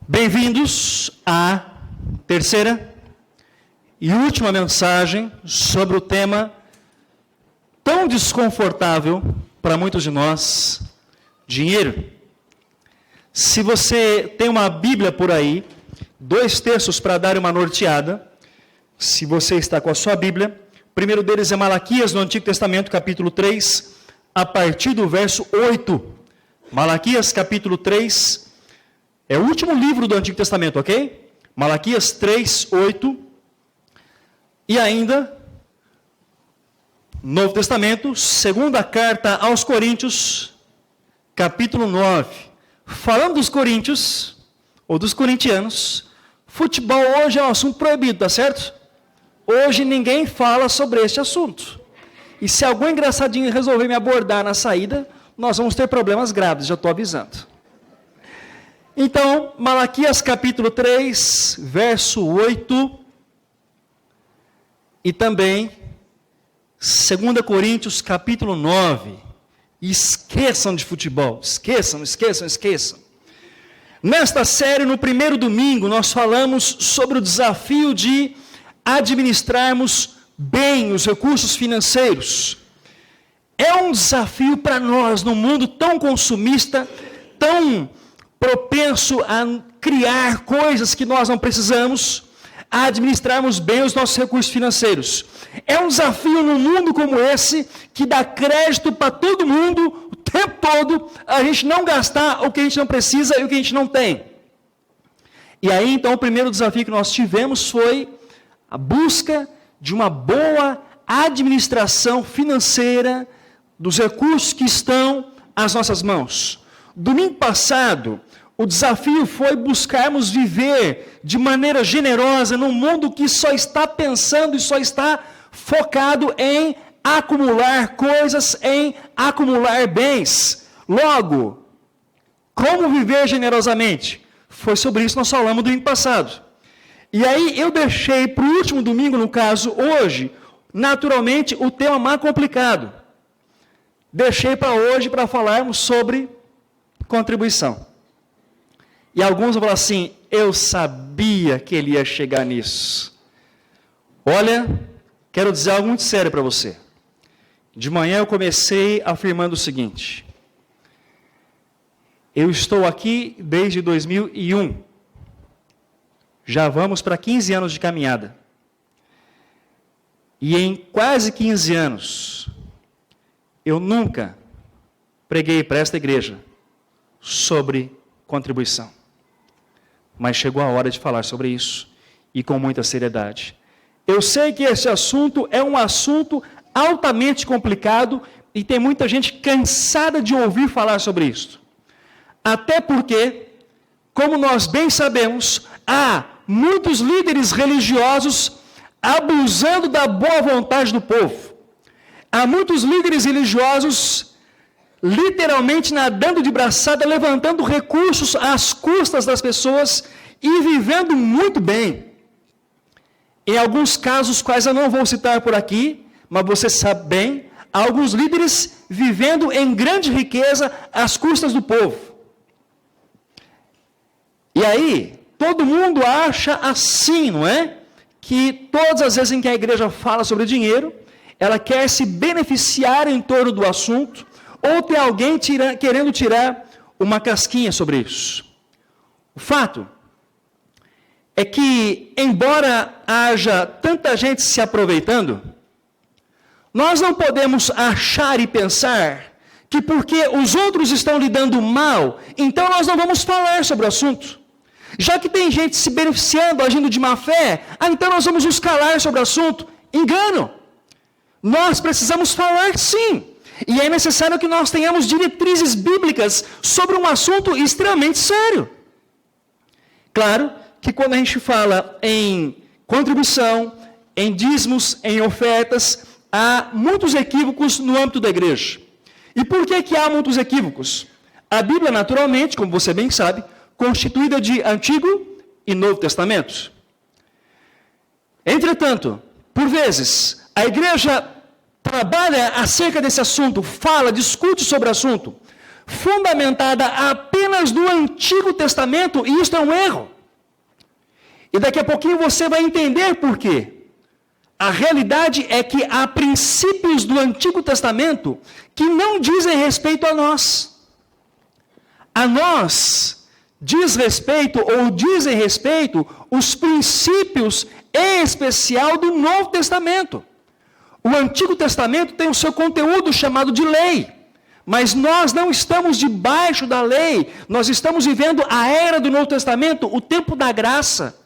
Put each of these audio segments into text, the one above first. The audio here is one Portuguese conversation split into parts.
Bem-vindos à terceira e última mensagem sobre o tema tão desconfortável para muitos de nós, dinheiro. Se você tem uma Bíblia por aí, 2 textos para dar uma norteada, se você está com a sua Bíblia, o primeiro deles é Malaquias, no Antigo Testamento, capítulo 3, a partir do verso 8. Malaquias, capítulo 3, é o último livro do Antigo Testamento, ok? Malaquias 3, 8. E ainda, Novo Testamento, segunda carta aos Coríntios, capítulo 9. Falando dos coríntios, ou dos corintianos, futebol hoje é um assunto proibido, tá certo? Hoje ninguém fala sobre este assunto. E se algum engraçadinho resolver me abordar na saída, nós vamos ter problemas graves, já estou avisando. Então, Malaquias capítulo 3, verso 8, e também 2 Coríntios capítulo 9. Esqueçam de futebol, esqueçam. Nesta série, no primeiro domingo, nós falamos sobre o desafio de administrarmos bem os recursos financeiros. É um desafio para nós, num mundo tão consumista, tão propenso a criar coisas que nós não precisamos, a administrarmos bem os nossos recursos financeiros. É um desafio num mundo como esse, que dá crédito para todo mundo, o tempo todo, a gente não gastar o que a gente não precisa e o que a gente não tem. E aí, então, o primeiro desafio que nós tivemos foi a busca de uma boa administração financeira dos recursos que estão às nossas mãos. Domingo passado, o desafio foi buscarmos viver de maneira generosa num mundo que só está pensando e só está focado em acumular coisas, em acumular bens. Logo, como viver generosamente? Foi sobre isso que nós falamos no domingo passado. E aí eu deixei para o último domingo, no caso, hoje, naturalmente, o tema mais complicado. Deixei para hoje para falarmos sobre contribuição. E alguns vão falar assim, eu sabia que ele ia chegar nisso. Olha, quero dizer algo muito sério para você. De manhã eu comecei afirmando o seguinte: eu estou aqui desde 2001. Já vamos para 15 anos de caminhada. E em quase 15 anos, eu nunca preguei para esta igreja sobre contribuição. Mas chegou a hora de falar sobre isso, e com muita seriedade. Eu sei que esse assunto é um assunto altamente complicado, e tem muita gente cansada de ouvir falar sobre isso. Até porque, como nós bem sabemos, há muitos líderes religiosos abusando da boa vontade do povo. Há muitos líderes religiosos literalmente nadando de braçada, levantando recursos às custas das pessoas e vivendo muito bem. Em alguns casos, quais eu não vou citar por aqui, mas você sabe bem, há alguns líderes vivendo em grande riqueza às custas do povo. E aí, todo mundo acha assim, não é? Que todas as vezes em que a igreja fala sobre dinheiro, ela quer se beneficiar em torno do assunto, ou tem alguém querendo tirar uma casquinha sobre isso. O fato é que, embora haja tanta gente se aproveitando, nós não podemos achar e pensar que porque os outros estão lidando mal, então nós não vamos falar sobre o assunto. Já que tem gente se beneficiando, agindo de má fé, então nós vamos nos calar sobre o assunto. Engano. Nós precisamos falar sim. E é necessário que nós tenhamos diretrizes bíblicas sobre um assunto extremamente sério. Claro que quando a gente fala em contribuição, em dízimos, em ofertas, há muitos equívocos no âmbito da igreja. E por que há muitos equívocos? A Bíblia, naturalmente, como você bem sabe, constituída de Antigo e Novo Testamento. Entretanto, por vezes, a igreja trabalha acerca desse assunto, fala, discute sobre o assunto, fundamentada apenas apenas do Antigo Testamento, e isso é um erro. E daqui a pouquinho você vai entender por quê. A realidade é que há princípios do Antigo Testamento que não dizem respeito a nós. A nós diz respeito, ou dizem respeito, os princípios em especial do Novo Testamento. O Antigo Testamento tem o seu conteúdo chamado de lei, mas nós não estamos debaixo da lei, nós estamos vivendo a era do Novo Testamento, o tempo da graça.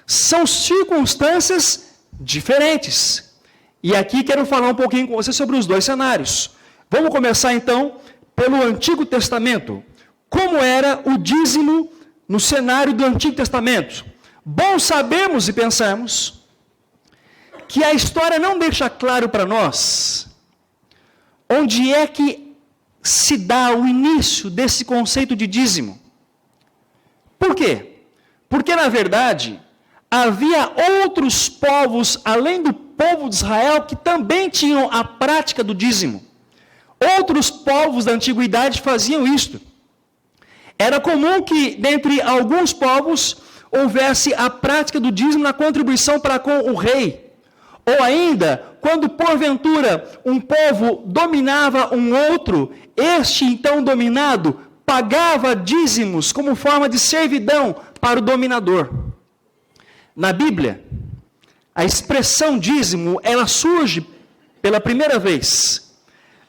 São circunstâncias diferentes. E aqui quero falar um pouquinho com você sobre os dois cenários. Vamos começar então pelo Antigo Testamento. Como era o dízimo no cenário do Antigo Testamento? Bom sabermos e pensarmos que a história não deixa claro para nós onde é que se dá o início desse conceito de dízimo. Por quê? Porque, na verdade, havia outros povos, além do povo de Israel, que também tinham a prática do dízimo. Outros povos da antiguidade faziam isto. Era comum que, dentre alguns povos, houvesse a prática do dízimo na contribuição para com o rei. Ou ainda, quando porventura um povo dominava um outro, este então dominado pagava dízimos como forma de servidão para o dominador. Na Bíblia, a expressão dízimo, ela surge pela primeira vez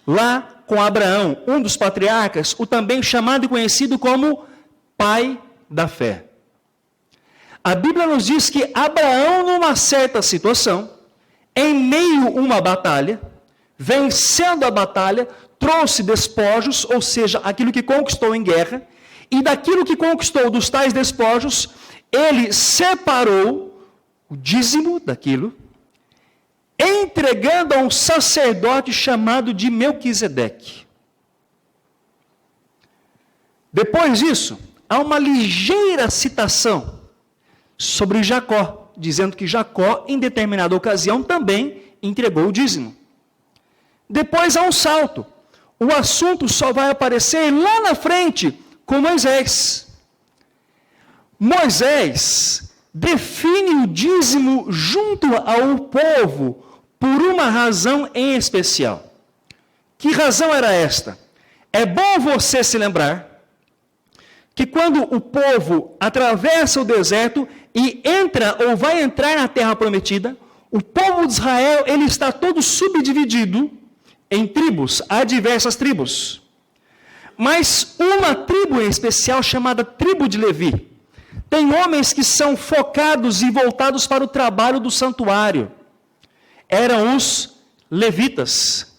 lá com Abraão, um dos patriarcas, o também chamado e conhecido como pai da fé. A Bíblia nos diz que Abraão, numa certa situação, em meio a uma batalha, vencendo a batalha, trouxe despojos, ou seja, aquilo que conquistou em guerra, e daquilo que conquistou dos tais despojos, ele separou o dízimo daquilo, entregando a um sacerdote chamado de Melquisedeque. Depois disso, há uma ligeira citação sobre Jacó, dizendo que Jacó, em determinada ocasião, também entregou o dízimo. Depois há um salto. O assunto só vai aparecer lá na frente com Moisés. Moisés define o dízimo junto ao povo por uma razão em especial. Que razão era esta? É bom você se lembrar que quando o povo atravessa o deserto e entra ou vai entrar na terra prometida, o povo de Israel ele está todo subdividido em tribos, há diversas tribos. Mas uma tribo em especial chamada tribo de Levi, tem homens que são focados e voltados para o trabalho do santuário. Eram os levitas.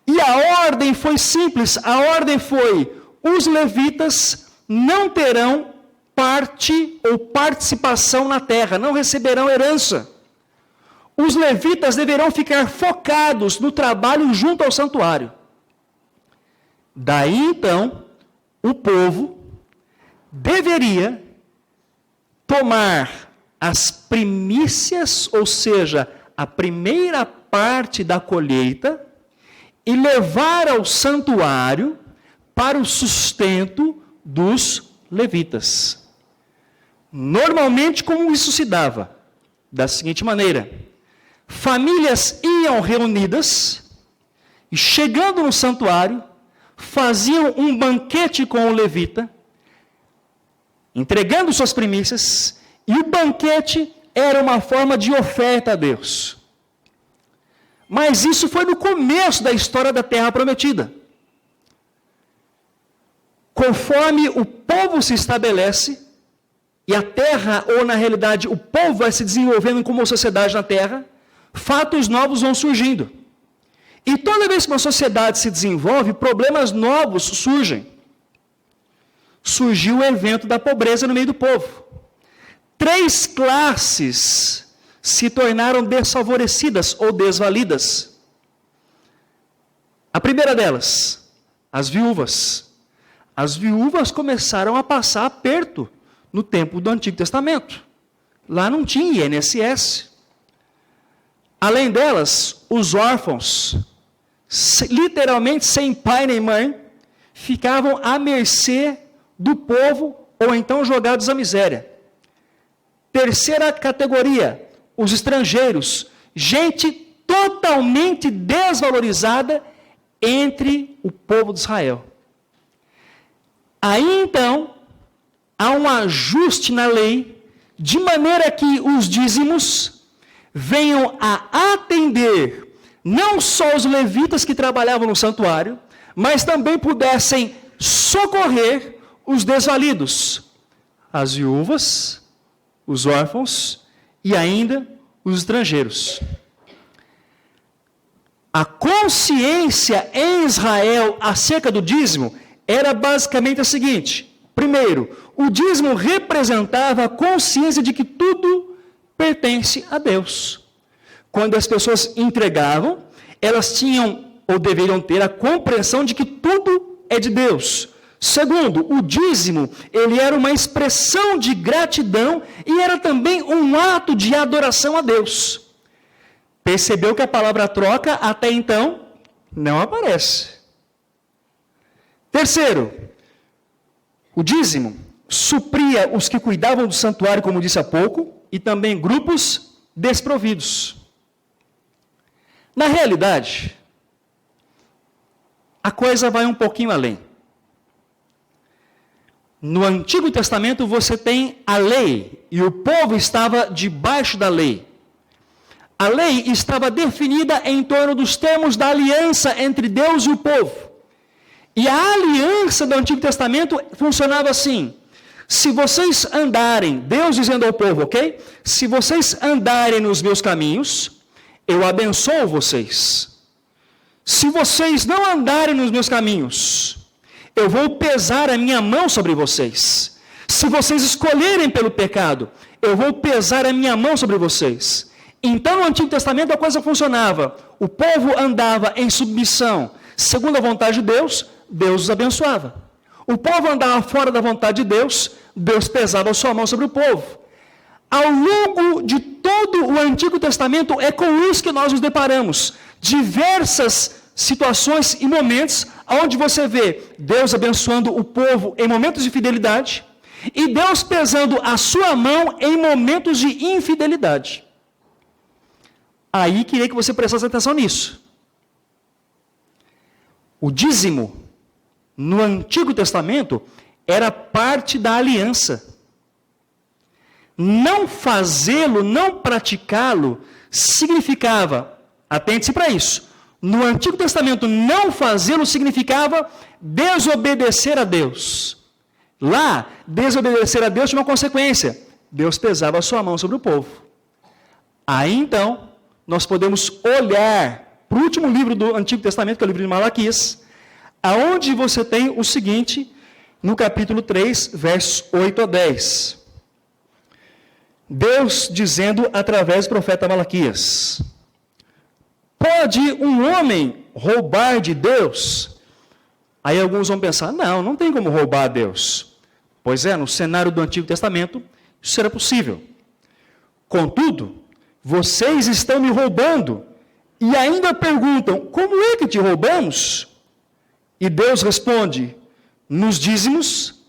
E a ordem foi simples, a ordem foi: os levitas não terão parte ou participação na terra, não receberão herança. Os levitas deverão ficar focados no trabalho junto ao santuário. Daí então, o povo deveria tomar as primícias, ou seja, a primeira parte da colheita, e levar ao santuário para o sustento dos levitas. Normalmente, como isso se dava? Da seguinte maneira: famílias iam reunidas e, chegando no santuário, faziam um banquete com o levita, entregando suas primícias, e o banquete era uma forma de oferta a Deus. Mas isso foi no começo da história da Terra Prometida. Conforme o povo se estabelece, e a terra, ou na realidade o povo vai se desenvolvendo como sociedade na terra, fatos novos vão surgindo. E toda vez que uma sociedade se desenvolve, problemas novos surgem. Surgiu o evento da pobreza no meio do povo. 3 classes se tornaram desfavorecidas ou desvalidas. A primeira delas, as viúvas. As viúvas começaram a passar aperto no tempo do Antigo Testamento. Lá não tinha INSS. Além delas, os órfãos, literalmente sem pai nem mãe, ficavam à mercê do povo ou então jogados à miséria. Terceira categoria, os estrangeiros, gente totalmente desvalorizada entre o povo de Israel. Aí então, há um ajuste na lei, de maneira que os dízimos venham a atender não só os levitas que trabalhavam no santuário, mas também pudessem socorrer os desvalidos, as viúvas, os órfãos e ainda os estrangeiros. A consciência em Israel acerca do dízimo era basicamente a seguinte: primeiro, o dízimo representava a consciência de que tudo pertence a Deus. Quando as pessoas entregavam, elas tinham ou deveriam ter a compreensão de que tudo é de Deus. Segundo, o dízimo, ele era uma expressão de gratidão e era também um ato de adoração a Deus. Percebeu que a palavra troca, até então, não aparece. Terceiro, o dízimo supria os que cuidavam do santuário, como disse há pouco, e também grupos desprovidos. Na realidade, a coisa vai um pouquinho além. No Antigo Testamento você tem a lei, e o povo estava debaixo da lei. A lei estava definida em torno dos termos da aliança entre Deus e o povo. E a aliança do Antigo Testamento funcionava assim: se vocês andarem, Deus dizendo ao povo, ok? Se vocês andarem nos meus caminhos, eu abençoo vocês. Se vocês não andarem nos meus caminhos, eu vou pesar a minha mão sobre vocês. Se vocês escolherem pelo pecado, eu vou pesar a minha mão sobre vocês. Então, no Antigo Testamento, a coisa funcionava. O povo andava em submissão, segundo a vontade de Deus, Deus os abençoava. O povo andava fora da vontade de Deus, Deus pesava a sua mão sobre o povo. Ao longo de todo o Antigo Testamento, é com isso que nós nos deparamos. Diversas situações e momentos onde você vê Deus abençoando o povo em momentos de fidelidade e Deus pesando a sua mão em momentos de infidelidade. Aí queria que você prestasse atenção nisso. O dízimo no Antigo Testamento era parte da aliança. Não fazê-lo, não praticá-lo, significava, atente-se para isso, no Antigo Testamento não fazê-lo significava desobedecer a Deus. Lá, desobedecer a Deus tinha uma consequência. Deus pesava a sua mão sobre o povo. Aí então, nós podemos olhar para o último livro do Antigo Testamento, que é o livro de Malaquias, aonde você tem o seguinte, no capítulo 3, versos 8 a 10. Deus dizendo através do profeta Malaquias: pode um homem roubar de Deus? Aí alguns vão pensar, não tem como roubar a Deus. Pois é, no cenário do Antigo Testamento, isso era possível. Contudo, vocês estão me roubando e ainda perguntam, como é que te roubamos? E Deus responde, nos dízimos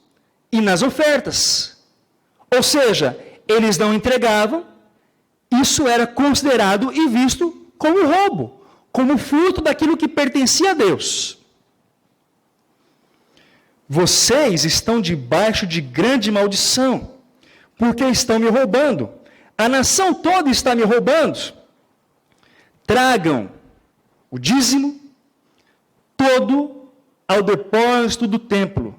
e nas ofertas. Ou seja, eles não entregavam, isso era considerado e visto como roubo, como fruto daquilo que pertencia a Deus. Vocês estão debaixo de grande maldição, porque estão me roubando. A nação toda está me roubando. Tragam o dízimo todo ao depósito do templo,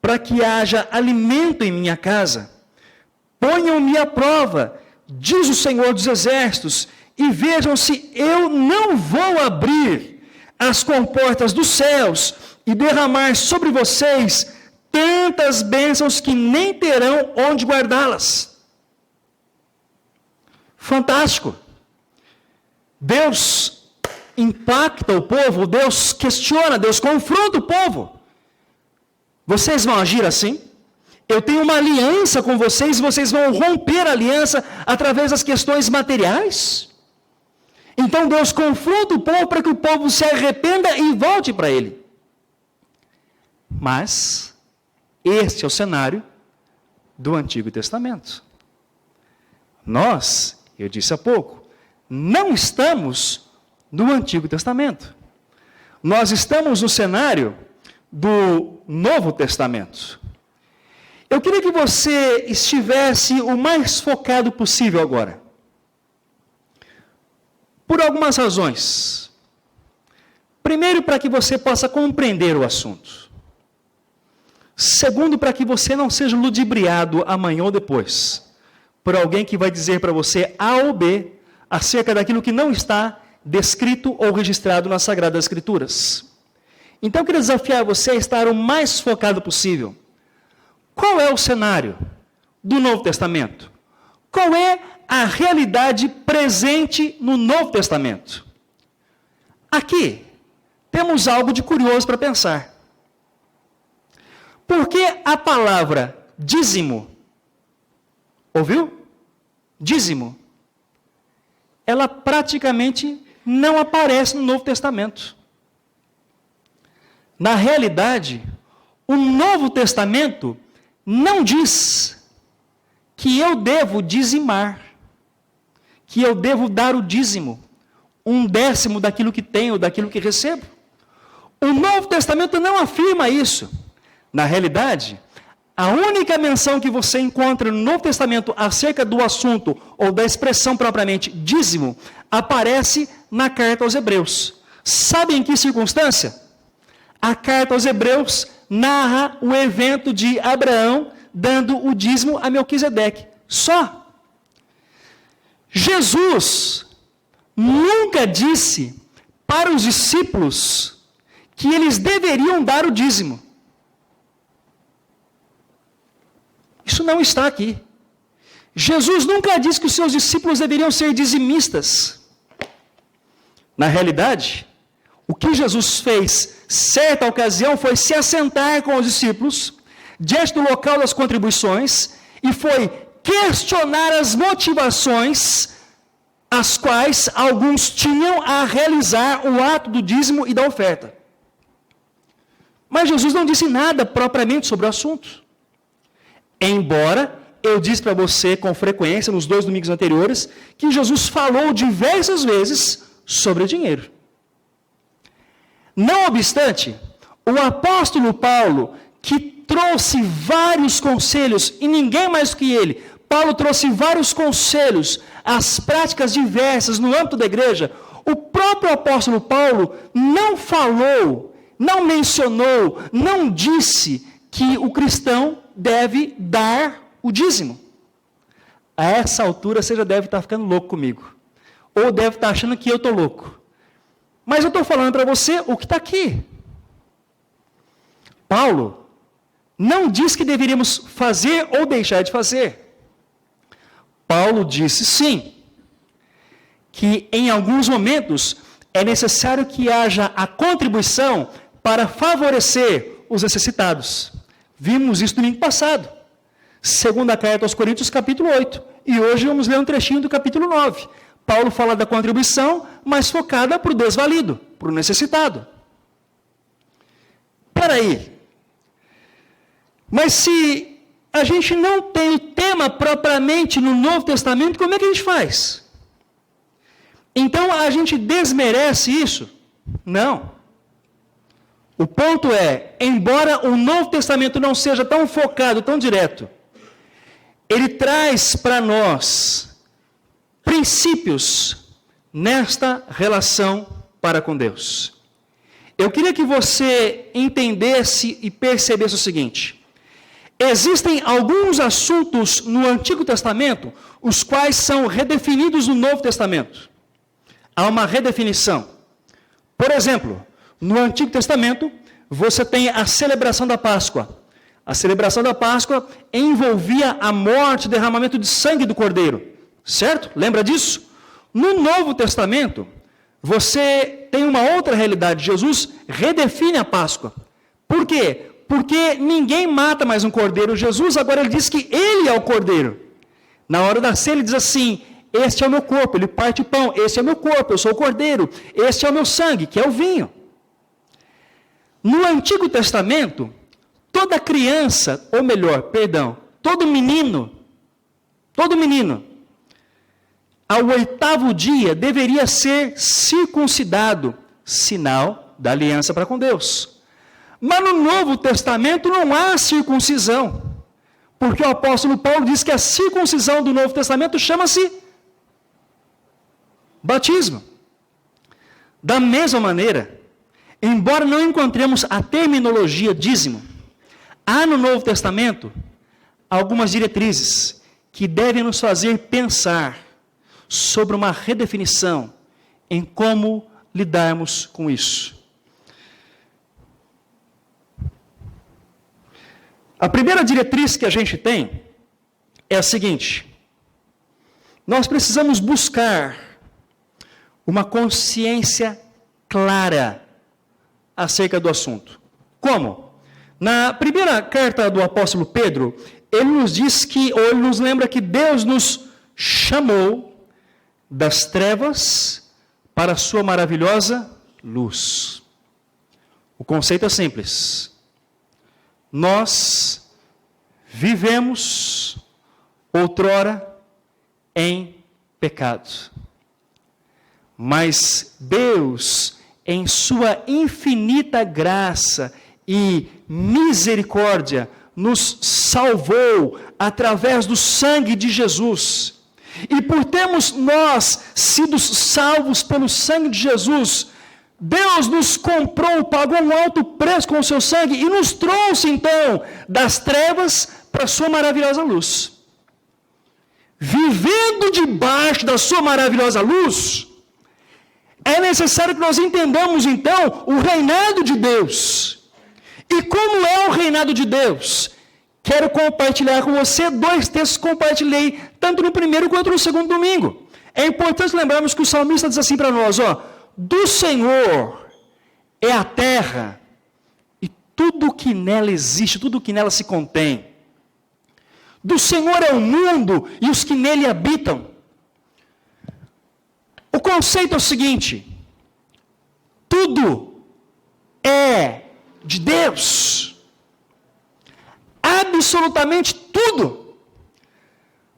para que haja alimento em minha casa. Ponham-me à prova, diz o Senhor dos Exércitos, e vejam se eu não vou abrir as comportas dos céus e derramar sobre vocês tantas bênçãos que nem terão onde guardá-las. Fantástico. Deus impacta o povo, Deus questiona, Deus confronta o povo. Vocês vão agir assim? Eu tenho uma aliança com vocês, vocês vão romper a aliança através das questões materiais? Então Deus confronta o povo para que o povo se arrependa e volte para Ele. Mas, Este é o cenário do Antigo Testamento. Nós, eu disse há pouco, não estamos no Antigo Testamento. Nós estamos no cenário do Novo Testamento. Eu queria que você estivesse o mais focado possível agora. Por algumas razões. Primeiro, para que você possa compreender o assunto. Segundo, para que você não seja ludibriado amanhã ou depois por alguém que vai dizer para você A ou B acerca daquilo que não está descrito ou registrado nas Sagradas Escrituras. Então, eu queria desafiar você a estar o mais focado possível. Qual é o cenário do Novo Testamento? Qual é a realidade presente no Novo Testamento? Aqui, temos algo de curioso para pensar. Porque a palavra dízimo, ouviu? Dízimo, ela praticamente não aparece no Novo Testamento. Na realidade, o Novo Testamento não diz que eu devo dizimar, que eu devo dar o dízimo, 1/10 daquilo que tenho, daquilo que recebo. O Novo Testamento não afirma isso. Na realidade, a única menção que você encontra no Novo Testamento acerca do assunto, ou da expressão propriamente dízimo, aparece na carta aos Hebreus. Sabe em que circunstância? A carta aos Hebreus narra o evento de Abraão dando o dízimo a Melquisedeque. Só. Jesus nunca disse para os discípulos que eles deveriam dar o dízimo. Isso não está aqui. Jesus nunca disse que os seus discípulos deveriam ser dizimistas. Na realidade, o que Jesus fez, certa ocasião, foi se assentar com os discípulos, diante do local das contribuições, e foi questionar as motivações as quais alguns tinham a realizar o ato do dízimo e da oferta. Mas Jesus não disse nada propriamente sobre o assunto. Embora eu disse para você com frequência, nos 2 domingos anteriores, que Jesus falou diversas vezes sobre o dinheiro. Não obstante, o apóstolo Paulo, que trouxe vários conselhos, e ninguém mais do que ele, Paulo trouxe vários conselhos, as práticas diversas no âmbito da igreja, o próprio apóstolo Paulo não falou, não mencionou, não disse que o cristão deve dar o dízimo. A essa altura você já deve estar ficando louco comigo. Ou deve estar achando que eu estou louco. Mas eu estou falando para você o que está aqui. Paulo não diz que deveríamos fazer ou deixar de fazer. Paulo disse sim, que em alguns momentos é necessário que haja a contribuição para favorecer os necessitados. Vimos isso domingo passado. Segunda carta aos Coríntios, capítulo 8. E hoje vamos ler um trechinho do capítulo 9. Paulo fala da contribuição, mas focada para o desvalido, para o necessitado. Espera aí. Mas se a gente não tem o tema propriamente no Novo Testamento, como é que a gente faz? Então a gente desmerece isso? Não. O ponto é, embora o Novo Testamento não seja tão focado, tão direto, ele traz para nós princípios nesta relação para com Deus. Eu queria que você entendesse e percebesse o seguinte: existem alguns assuntos no Antigo Testamento, os quais são redefinidos no Novo Testamento. Há uma redefinição. Por exemplo, no Antigo Testamento, você tem a celebração da Páscoa. A celebração da Páscoa envolvia a morte e derramamento de sangue do Cordeiro. Certo? Lembra disso? No Novo Testamento, você tem uma outra realidade. Jesus redefine a Páscoa. Por quê? Porque ninguém mata mais um cordeiro. Jesus agora ele diz que ele é o cordeiro. Na hora da ceia ele diz assim: este é o meu corpo. Ele parte o pão. Este é o meu corpo, eu sou o cordeiro. Este é o meu sangue, que é o vinho. No Antigo Testamento, toda criança, ou melhor, perdão, todo menino, ao 8º dia deveria ser circuncidado, sinal da aliança para com Deus. Mas no Novo Testamento não há circuncisão, porque o apóstolo Paulo diz que a circuncisão do Novo Testamento chama-se batismo. Da mesma maneira, embora não encontremos a terminologia dízimo, há no Novo Testamento algumas diretrizes que devem nos fazer pensar sobre uma redefinição em como lidarmos com isso. A primeira diretriz que a gente tem é a seguinte: nós precisamos buscar uma consciência clara acerca do assunto. Como? Na primeira carta do apóstolo Pedro, ele nos diz que, ou ele nos lembra que Deus nos chamou das trevas para a sua maravilhosa luz. O conceito é simples. Nós vivemos outrora em pecado. Mas Deus, em sua infinita graça e misericórdia, nos salvou através do sangue de Jesus. E por termos nós sido salvos pelo sangue de Jesus, Deus nos comprou, pagou um alto preço com o seu sangue e nos trouxe então das trevas para a sua maravilhosa luz. Vivendo debaixo da sua maravilhosa luz, é necessário que nós entendamos então o reinado de Deus. E como é o reinado de Deus? Quero compartilhar com você 2 textos que compartilhei, tanto no primeiro quanto no segundo domingo. É importante lembrarmos que o salmista diz assim para nós, do Senhor é a terra e tudo que nela existe, tudo que nela se contém. Do Senhor é o mundo e os que nele habitam. O conceito é o seguinte: tudo é de Deus. Absolutamente tudo.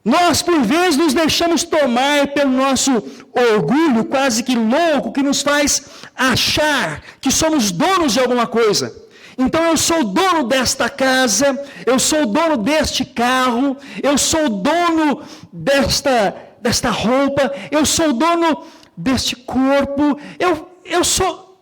Nós, por vezes, nos deixamos tomar pelo nosso orgulho quase que louco, que nos faz achar que somos donos de alguma coisa. Então, eu sou dono desta casa, eu sou dono deste carro, eu sou dono desta roupa, eu sou dono deste corpo, eu sou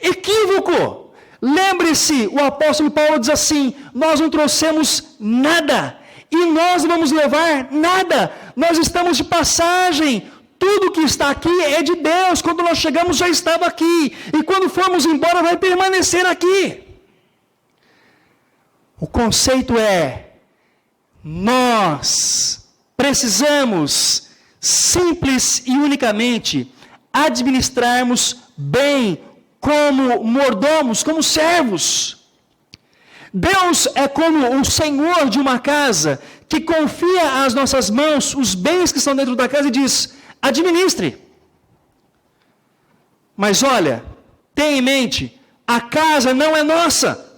equívoco. Lembre-se, o apóstolo Paulo diz assim: nós não trouxemos nada, e nós não vamos levar nada, nós estamos de passagem, tudo que está aqui é de Deus, quando nós chegamos já estava aqui, e quando formos embora vai permanecer aqui. O conceito é, nós precisamos simples e unicamente administrarmos bem como mordomos, como servos. Deus é como o Senhor de uma casa que confia às nossas mãos os bens que estão dentro da casa e diz: administre. Mas olha, tenha em mente, a casa não é nossa.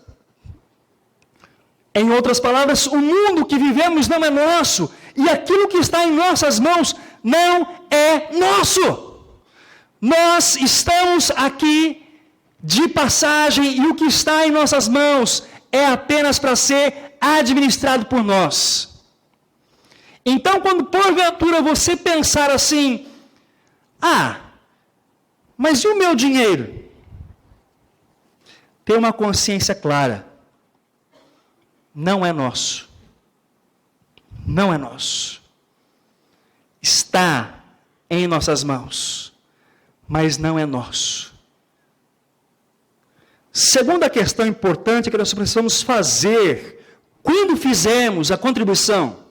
Em outras palavras, o mundo que vivemos não é nosso, e aquilo que está em nossas mãos não é nosso. Nós estamos aqui de passagem, e o que está em nossas mãos é apenas para ser administrado por nós. Então, quando porventura você pensar assim: mas e o meu dinheiro? Tenha uma consciência clara. Não é nosso. Não é nosso. Está em nossas mãos, mas não é nosso. Segunda questão importante que nós precisamos fazer, quando fizermos a contribuição,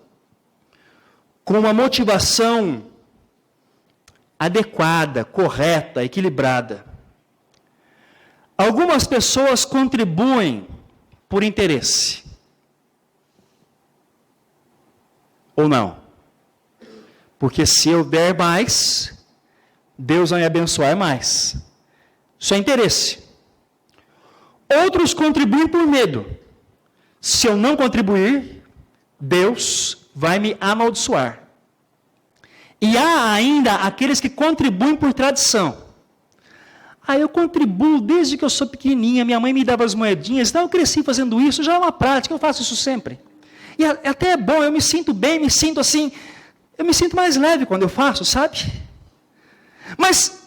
com uma motivação adequada, correta, equilibrada. Algumas pessoas contribuem por interesse. Ou não? Porque se eu der mais, Deus vai me abençoar mais. Isso é interesse. Outros contribuem por medo. Se eu não contribuir, Deus vai me amaldiçoar. E há ainda aqueles que contribuem por tradição. Eu contribuo desde que eu sou pequenininha, minha mãe me dava as moedinhas, então eu cresci fazendo isso, já é uma prática, eu faço isso sempre. E até é bom, eu me sinto bem, me sinto assim, eu me sinto mais leve quando eu faço, sabe? Mas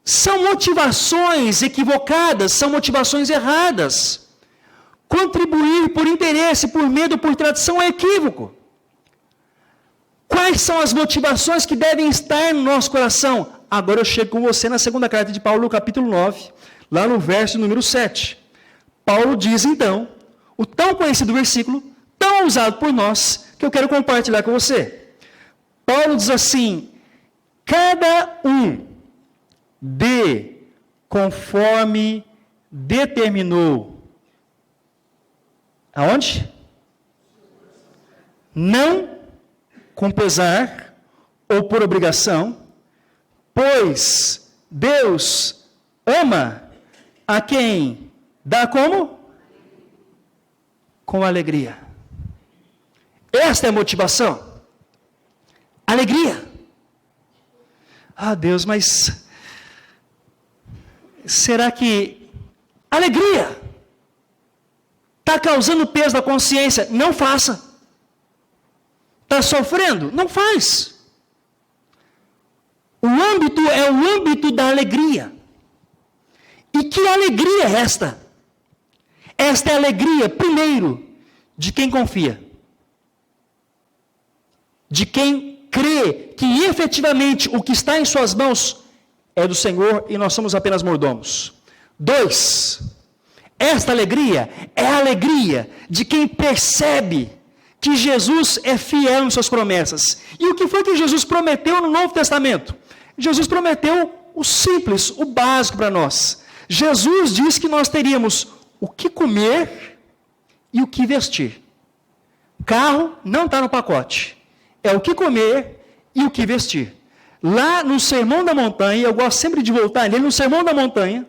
são motivações equivocadas, são motivações erradas. Contribuir por interesse, por medo, por tradição é equívoco. Quais são as motivações que devem estar no nosso coração? Agora eu chego com você na segunda carta de Paulo, no capítulo 9, lá no verso número 7. Paulo diz então, o tão conhecido versículo, tão usado por nós, que eu quero compartilhar com você. Paulo diz assim: cada um dê conforme determinou. Aonde? Não com pesar ou por obrigação, pois Deus ama a quem dá como? Com alegria. Esta é a motivação. Alegria. Deus, mas será que alegria está causando peso na consciência? Não faça. Está sofrendo? Não faz. O âmbito é o âmbito da alegria. E que alegria é esta? Esta é a alegria, primeiro, de quem confia. De quem crê que efetivamente o que está em suas mãos é do Senhor e nós somos apenas mordomos. 2, esta alegria é a alegria de quem percebe que Jesus é fiel em suas promessas. E o que foi que Jesus prometeu no Novo Testamento? Jesus prometeu o simples, o básico para nós. Jesus disse que nós teríamos o que comer e o que vestir. Carro não está no pacote. É o que comer e o que vestir. Lá no Sermão da Montanha, eu gosto sempre de voltar nele, no Sermão da Montanha,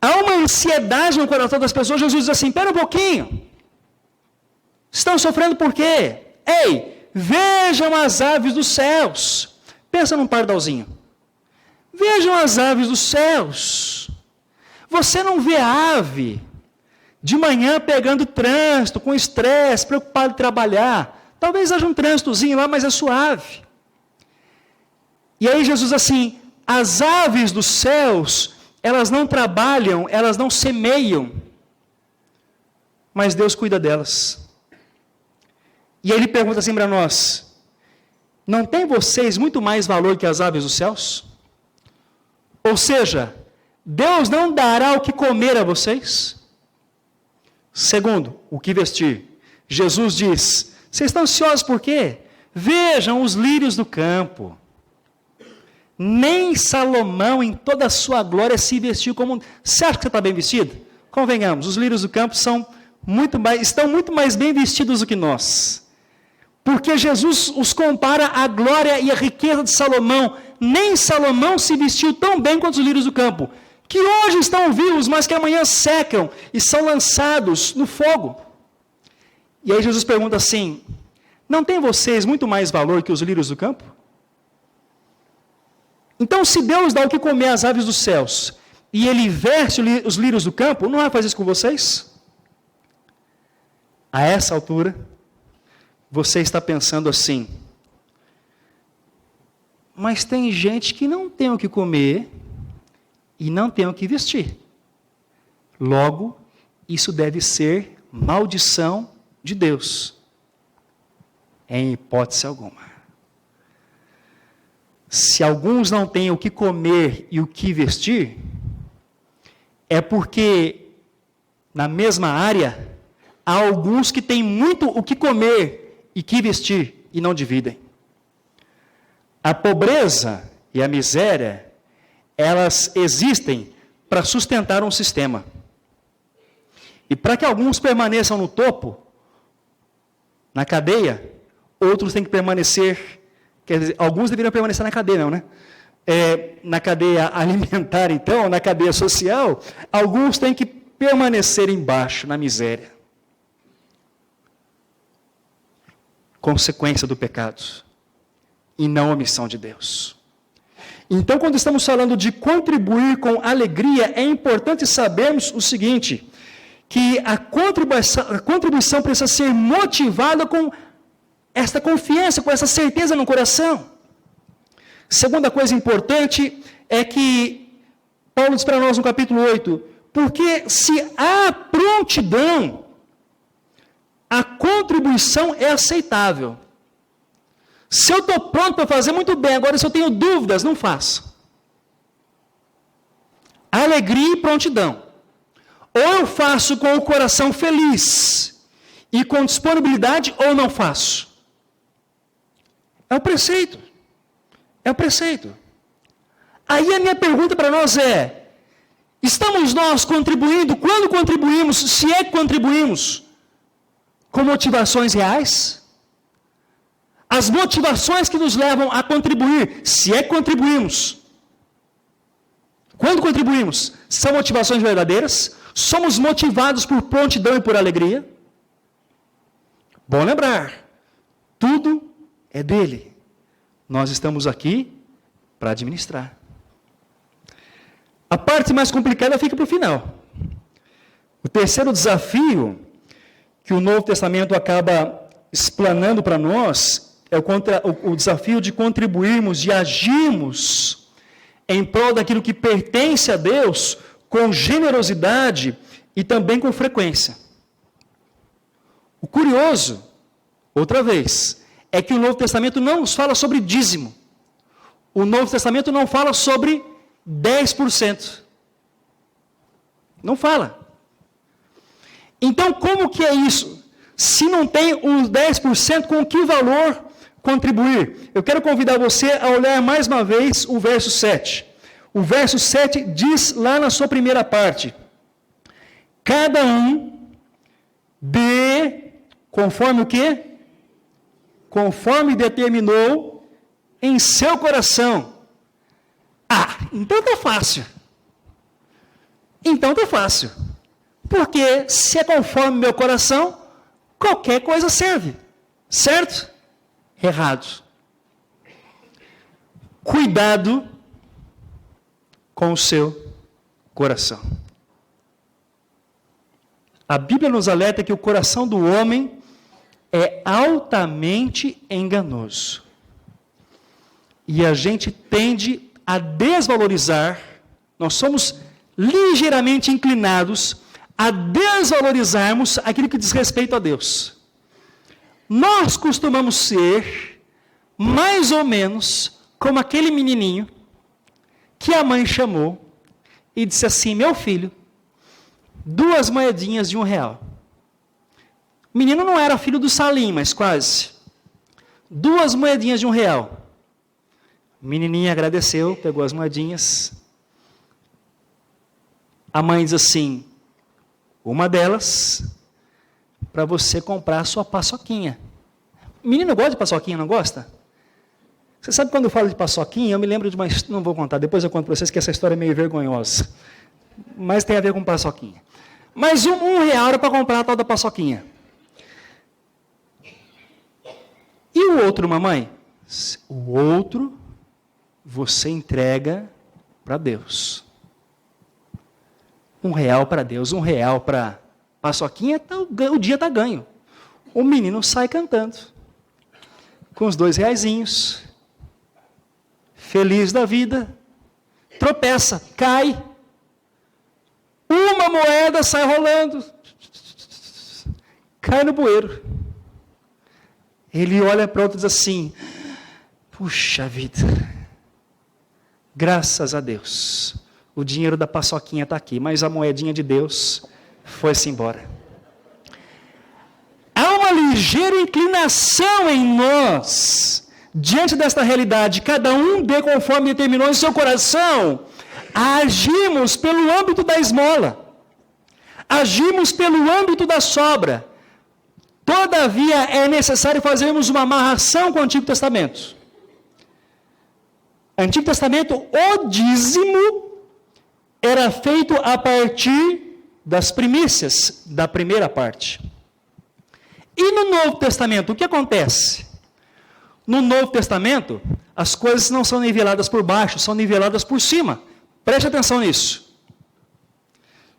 há uma ansiedade no coração das pessoas. Jesus diz assim: espera um pouquinho. Estão sofrendo por quê? Ei, vejam as aves dos céus. Pensa num pardalzinho. Vejam as aves dos céus. Você não vê a ave de manhã pegando trânsito, com estresse, preocupado em trabalhar. Talvez haja um trânsitozinho lá, mas é suave. E aí Jesus assim, as aves dos céus, elas não trabalham, elas não semeiam, mas Deus cuida delas. E aí ele pergunta assim para nós: não tem vocês muito mais valor que as aves dos céus? Ou seja, Deus não dará o que comer a vocês? Segundo, o que vestir. Jesus diz: vocês estão ansiosos por quê? Vejam os lírios do campo. Nem Salomão, em toda a sua glória, se vestiu como... Você acha que você está bem vestido? Convenhamos, os lírios do campo estão muito mais bem vestidos do que nós. Porque Jesus os compara à glória e à riqueza de Salomão. Nem Salomão se vestiu tão bem quanto os lírios do campo, que hoje estão vivos, mas que amanhã secam e são lançados no fogo. E aí Jesus pergunta assim: não tem vocês muito mais valor que os lírios do campo? Então, se Deus dá o que comer às aves dos céus, e Ele veste os lírios do campo, não vai fazer isso com vocês? A essa altura, você está pensando assim: mas tem gente que não tem o que comer e não tem o que vestir. Logo, isso deve ser maldição de Deus. Em hipótese alguma. Se alguns não têm o que comer e o que vestir, é porque, na mesma área, há alguns que têm muito o que comer e que vestir e não dividem. A pobreza e a miséria, elas existem para sustentar um sistema. E para que alguns permaneçam no topo, na cadeia, outros têm que permanecer... Quer dizer, alguns deveriam permanecer na cadeia, não, né? Na cadeia alimentar, então, na cadeia social, alguns têm que permanecer embaixo, na miséria. consequência do pecado, e não omissão de Deus. Então, quando estamos falando de contribuir com alegria, é importante sabermos o seguinte, que a contribuição precisa ser motivada com esta confiança, com essa certeza no coração. Segunda coisa importante é que Paulo diz para nós no capítulo 8, porque se há prontidão, a contribuição é aceitável. Se eu estou pronto para fazer, muito bem. Agora, se eu tenho dúvidas, não faço. Alegria e prontidão. Ou eu faço com o coração feliz e com disponibilidade, ou não faço. É o preceito. É o preceito. Aí a minha pergunta para nós é, estamos nós contribuindo? Quando contribuímos? Se é que contribuímos? Com motivações reais? As motivações que nos levam a contribuir, se é que contribuímos. Quando contribuímos, são motivações verdadeiras? Somos motivados por prontidão e por alegria? Bom lembrar, tudo é dele. Nós estamos aqui para administrar. A parte mais complicada fica para o final. O terceiro desafio que o Novo Testamento acaba explanando para nós é o desafio de contribuirmos, de agirmos em prol daquilo que pertence a Deus com generosidade e também com frequência. O curioso, outra vez, é que o Novo Testamento não nos fala sobre dízimo. O Novo Testamento não fala sobre 10%. Não fala. Então, como que é isso? Se não tem os 10%, com que valor contribuir? Eu quero convidar você a olhar mais uma vez o verso 7. O verso 7 diz lá na sua primeira parte: cada um dê conforme o quê? Conforme determinou em seu coração. Ah, então tá fácil. Então tá fácil. Porque se é conforme meu coração, qualquer coisa serve. Certo? Errado. Cuidado com o seu coração. A Bíblia nos alerta que o coração do homem é altamente enganoso. E a gente tende a desvalorizar, nós somos ligeiramente inclinados a desvalorizarmos aquilo que diz respeito a Deus. Nós costumamos ser mais ou menos como aquele menininho que a mãe chamou e disse assim: meu filho, 2 moedinhas de R$1. O menino não era filho do Salim, mas quase. 2 moedinhas de R$1. O menininho agradeceu, pegou as moedinhas. A mãe diz assim: uma delas para você comprar a sua paçoquinha. O menino gosta de paçoquinha, não gosta? Você sabe, quando eu falo de paçoquinha, eu me lembro de uma... Não vou contar, depois eu conto para vocês que essa história é meio vergonhosa. Mas tem a ver com paçoquinha. Mas R$1 era para comprar a tal da paçoquinha. E o outro, mamãe? O outro você entrega para Deus. R$1 para Deus, R$1 para paçoquinha, o dia está ganho. O menino sai cantando, com os R$2, feliz da vida, tropeça, cai, uma moeda sai rolando, cai no bueiro. Ele olha para o outro e diz assim: puxa vida, graças a Deus, o dinheiro da paçoquinha está aqui, mas a moedinha de Deus foi-se embora. Há uma ligeira inclinação em nós, diante desta realidade, cada um dê conforme determinou em seu coração, agimos pelo âmbito da esmola, agimos pelo âmbito da sobra. Todavia, é necessário fazermos uma amarração com o Antigo Testamento. Antigo Testamento, o dízimo era feito a partir das primícias, da primeira parte. E no Novo Testamento, o que acontece? No Novo Testamento, as coisas não são niveladas por baixo, são niveladas por cima. Preste atenção nisso.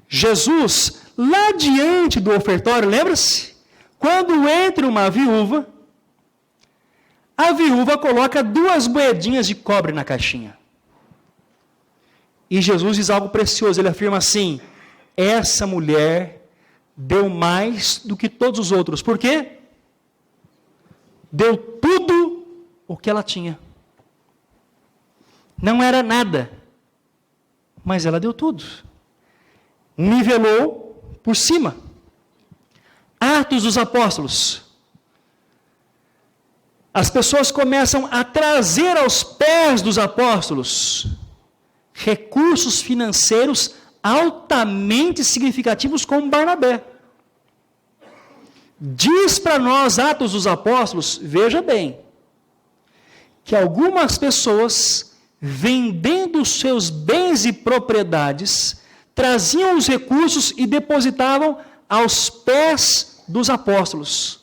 Jesus, lá diante do ofertório, lembra-se? Quando entra uma viúva, a viúva coloca 2 moedinhas de cobre na caixinha. E Jesus diz algo precioso, ele afirma assim: essa mulher deu mais do que todos os outros. Por quê? Deu tudo o que ela tinha. Não era nada, mas ela deu tudo. Nivelou por cima. Atos dos Apóstolos. As pessoas começam a trazer aos pés dos apóstolos recursos financeiros altamente significativos, como Barnabé. Diz para nós, Atos dos Apóstolos, veja bem, que algumas pessoas, vendendo seus bens e propriedades, traziam os recursos e depositavam aos pés dos apóstolos.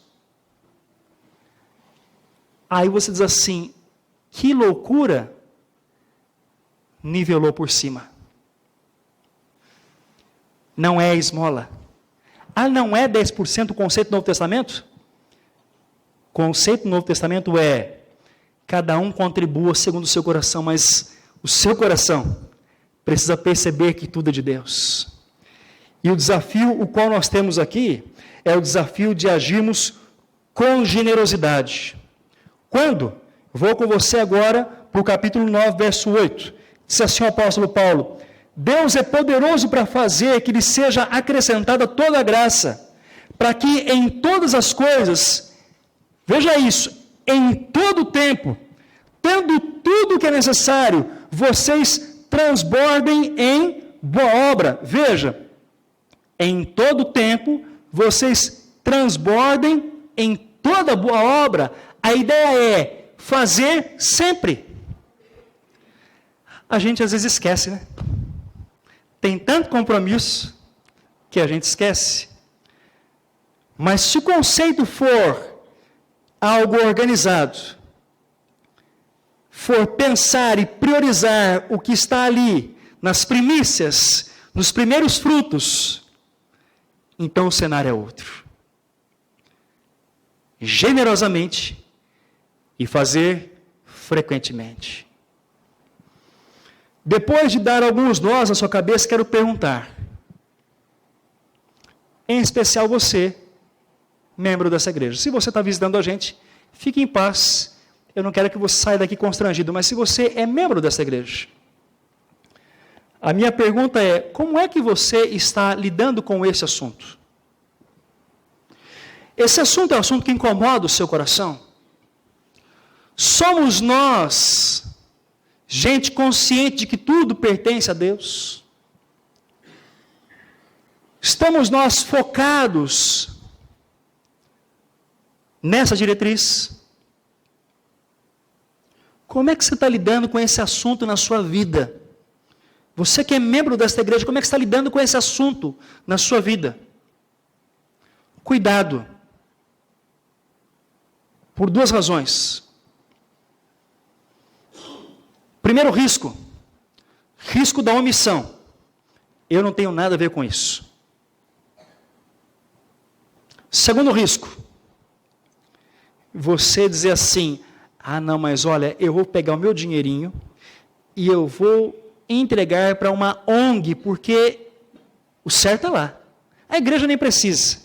Aí você diz assim, que loucura! Nivelou por cima. Não é esmola. Ah, não é 10% o conceito do Novo Testamento? O conceito do Novo Testamento é, cada um contribua segundo o seu coração, mas o seu coração precisa perceber que tudo é de Deus. E o desafio, o qual nós temos aqui, é o desafio de agirmos com generosidade. Quando? Vou com você agora para o capítulo 9, verso 8. Diz assim o apóstolo Paulo: Deus é poderoso para fazer que lhe seja acrescentada toda a graça, para que em todas as coisas, veja isso, em todo o tempo, tendo tudo o que é necessário, vocês transbordem em boa obra. Veja, em todo o tempo, vocês transbordem em toda boa obra. A ideia é fazer sempre. A gente às vezes esquece, né? Tem tanto compromisso que a gente esquece. Mas se o conceito for algo organizado, for pensar e priorizar o que está ali, nas primícias, nos primeiros frutos, então o cenário é outro. Generosamente e fazer frequentemente. Depois de dar alguns nós na sua cabeça, quero perguntar, em especial você, membro dessa igreja. Se você está visitando a gente, fique em paz. Eu não quero que você saia daqui constrangido, mas se você é membro dessa igreja, a minha pergunta é, como é que você está lidando com esse assunto? Esse assunto é um assunto que incomoda o seu coração? Somos nós, gente consciente de que tudo pertence a Deus? Estamos nós focados nessa diretriz? Como é que você está lidando com esse assunto na sua vida? Você que é membro desta igreja, como é que está lidando com esse assunto na sua vida? Cuidado. Por 2 razões. Primeiro risco da omissão. Eu não tenho nada a ver com isso. Segundo risco, você dizer assim, ah não, mas olha, eu vou pegar o meu dinheirinho e eu vou entregar para uma ONG, porque o certo é lá. A igreja nem precisa.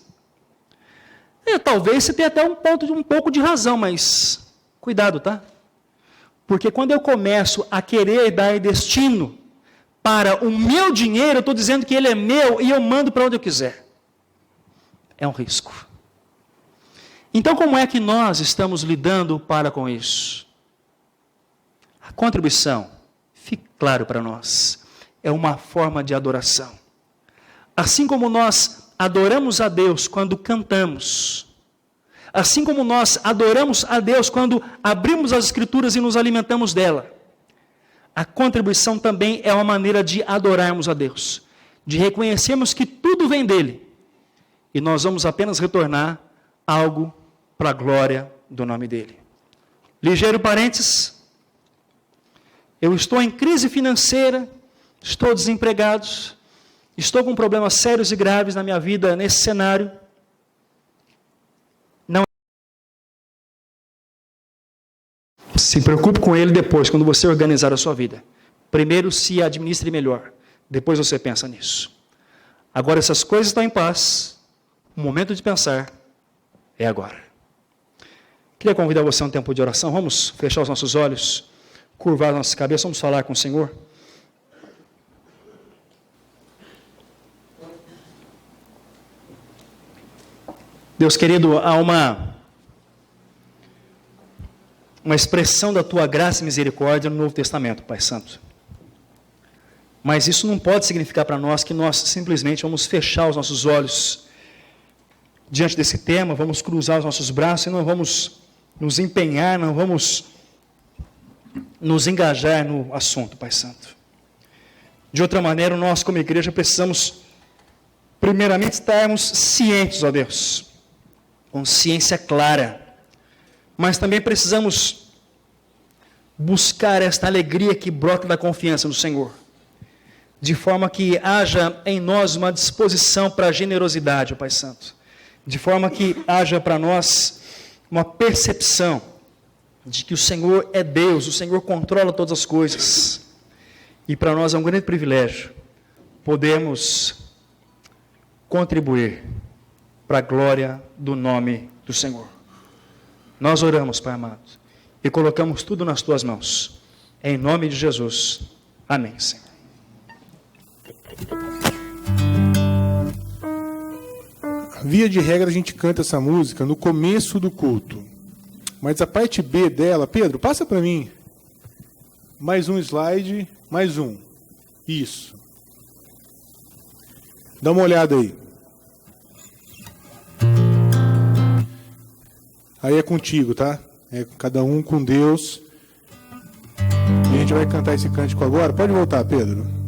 Talvez você tenha até um pouco de razão, mas cuidado, tá? Porque quando eu começo a querer dar destino para o meu dinheiro, eu estou dizendo que ele é meu e eu mando para onde eu quiser. É um risco. Então, como é que nós estamos lidando para com isso? A contribuição, fique claro para nós, é uma forma de adoração. Assim como nós adoramos a Deus quando cantamos, assim como nós adoramos a Deus quando abrimos as Escrituras e nos alimentamos dela, a contribuição também é uma maneira de adorarmos a Deus, de reconhecermos que tudo vem dele, e nós vamos apenas retornar algo para a glória do nome dele. Ligeiro parênteses, eu estou em crise financeira, estou desempregado, estou com problemas sérios e graves na minha vida nesse cenário. Não se preocupe com ele depois, quando você organizar a sua vida. Primeiro se administre melhor, depois você pensa nisso. Agora essas coisas estão em paz, o momento de pensar é agora. Queria convidar você a um tempo de oração. Vamos fechar os nossos olhos, curvar a nossa cabeça, vamos falar com o Senhor. Deus querido, há uma expressão da Tua graça e misericórdia no Novo Testamento, Pai Santo. Mas isso não pode significar para nós que nós simplesmente vamos fechar os nossos olhos diante desse tema, vamos cruzar os nossos braços e não vamos nos empenhar, não vamos nos engajar no assunto, Pai Santo. De outra maneira, nós como igreja precisamos primeiramente estarmos cientes, ó Deus, com ciência clara, mas também precisamos buscar esta alegria que brota da confiança no Senhor, de forma que haja em nós uma disposição para a generosidade, ó Pai Santo, de forma que haja para nós uma percepção de que o Senhor é Deus, o Senhor controla todas as coisas. E para nós é um grande privilégio podermos contribuir para a glória do nome do Senhor. Nós oramos, Pai amado, e colocamos tudo nas Tuas mãos. Em nome de Jesus. Amém, Senhor. Via de regra, a gente canta essa música no começo do culto. Mas a parte B dela, Pedro, passa para mim. Mais um slide, mais um. Isso. Dá uma olhada aí. Aí é contigo, tá? É cada um com Deus. E a gente vai cantar esse cântico agora. Pode voltar, Pedro.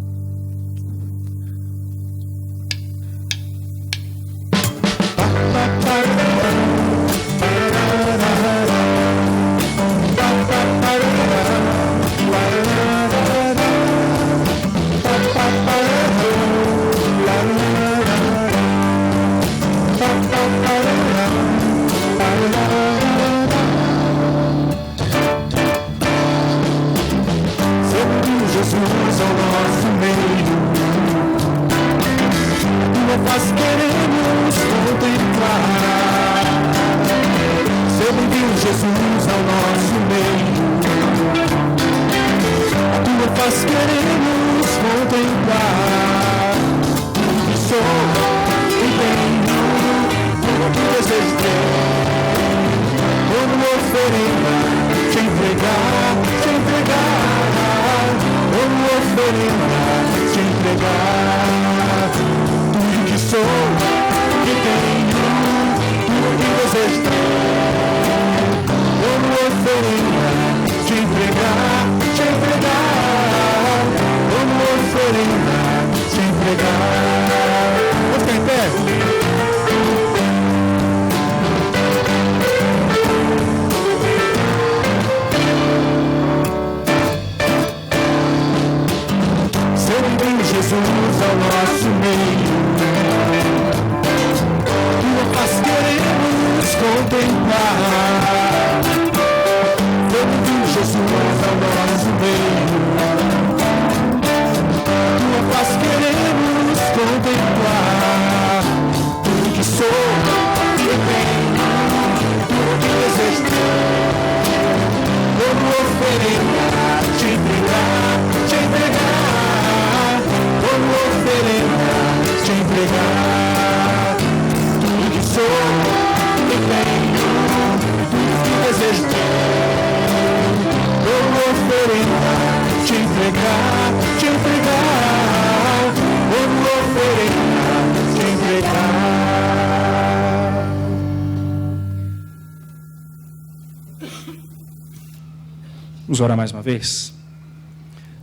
Vamos orar mais uma vez?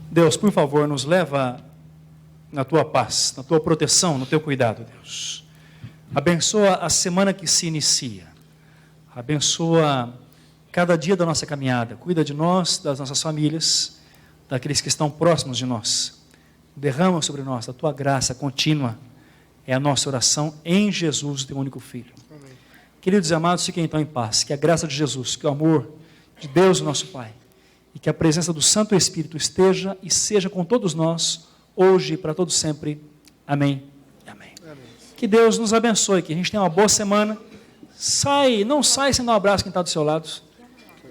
Deus, por favor, nos leva na Tua paz, na Tua proteção, no Teu cuidado, Deus. Abençoa a semana que se inicia. Abençoa cada dia da nossa caminhada. Cuida de nós, das nossas famílias, daqueles que estão próximos de nós. Derrama sobre nós a tua graça contínua. É a nossa oração em Jesus, teu único Filho. Amém. Queridos e amados, fiquem então em paz. Que a graça de Jesus, que o amor de Deus, nosso Pai, e que a presença do Santo Espírito esteja e seja com todos nós, hoje e para todos sempre. Amém. Amém. Amém. Que Deus nos abençoe, que a gente tenha uma boa semana. Não sai sem dar um abraço a quem está do seu lado.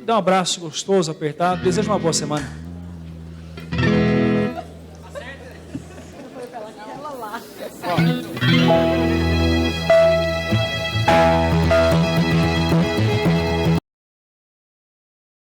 Dá um abraço gostoso, apertado. Desejo uma boa semana.